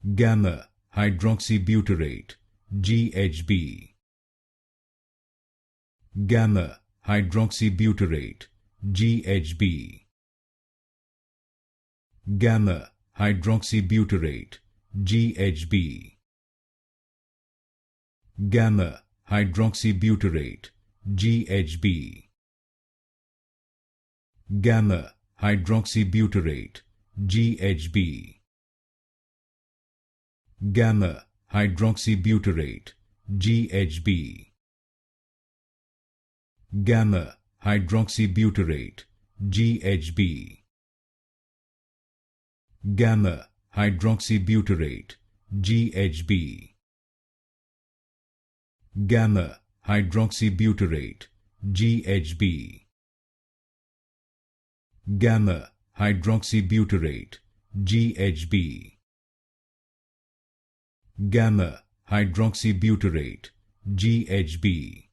gamma hydroxybutyrate GHB, gamma hydroxybutyrate GHB, gamma hydroxybutyrate GHB, gamma hydroxybutyrate GHB, gamma hydroxybutyrate GHB, gamma hydroxybutyrate GHB, gamma hydroxybutyrate GHB, gamma hydroxybutyrate GHB, gamma hydroxybutyrate GHB, gamma hydroxybutyrate GHB, gamma hydroxybutyrate GHB,